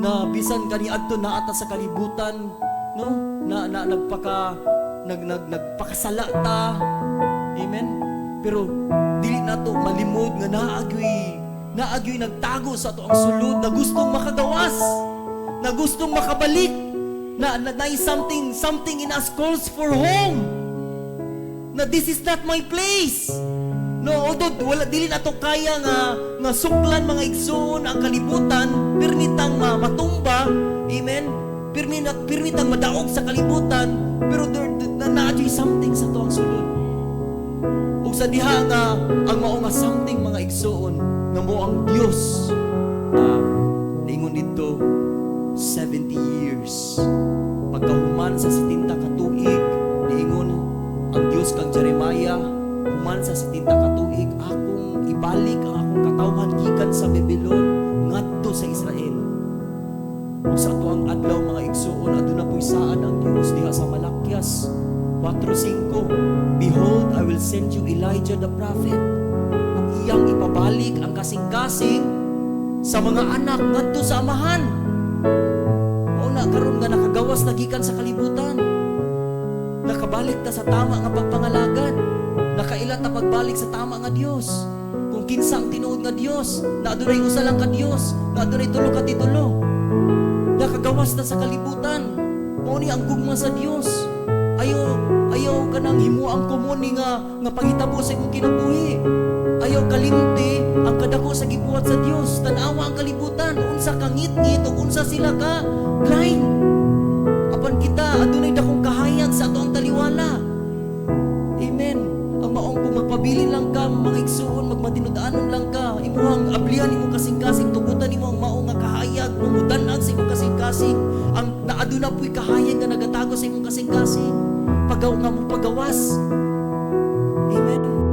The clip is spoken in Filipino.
na bisan kaniadto na ata sa kalibutan, no? Na nagpakasala ta. Amen. Pero dili nato malimod nga naagyoy nagtago sa ato ang sulod na gustong makagawas, na gustong makabalik, na something in us calls for home. Na this is not my place. No, although wala dili nato kaya nga suklan mga igsoon ang kalibutan, pirmitang matumba, amen. Pirmitang madaog sa kalibutan, pero naadyoy something sa tuang sulod. Ug sa diha nga ang mao nga something mga igsoon nga mo ang Dios ningon dito 70 years. Pagkahuman sa 70 ka tuig, niingon ang Dios kang Jeremiah, human sa 70 ka tuig, akong ibalik ang akong katawhan gikan sa Babylon ngadto sa Israel. Ug sa ato ang adlaw mga igsoon, aduna po'y saan ang Dios diha sa Malakyas 4:5. Behold, I will send you Elijah the prophet. Ug iyang ipabalik ang kasing-kasing sa mga anak ngadto sa amahan. O na karon nga nakagawas na gikan sa kalibutan. Nakabalik ta sa tama nga pagpangalagad. Nakaila ta pagbalik sa tama nga Dios. Kung kinsa ang tinuod nga Dios, na adunay usa lang ka Dios, na adunay tulo ka titulo. Nakagawas na sa kalibutan. Mao ni ang gugma sa Dios. Ayaw ka nang himuang komuni nga pangitabo sa imong kinabuhi. Ayaw kalimti ang kadako sa gibuhat sa Dios. Tanawa ang kalibutan, unsa ka ngit-ngit ug unsa sila ka blind. Apan kita adunay dakong kahayag sa ato ang taliwala. Amen. Ang maong kung magpabilin lang ka, mga igsoon, magmatinud-anon lang ka, imuhang ablihan imong kasing-kasing, tugutan imo ang maong nga kahayag, mumudan-ag sa imong kasing-kasing. Ang naaduna po'y kahayag nga nagatago sa imong kasing-kasing. Pagaw nga mo pagawas. Amen.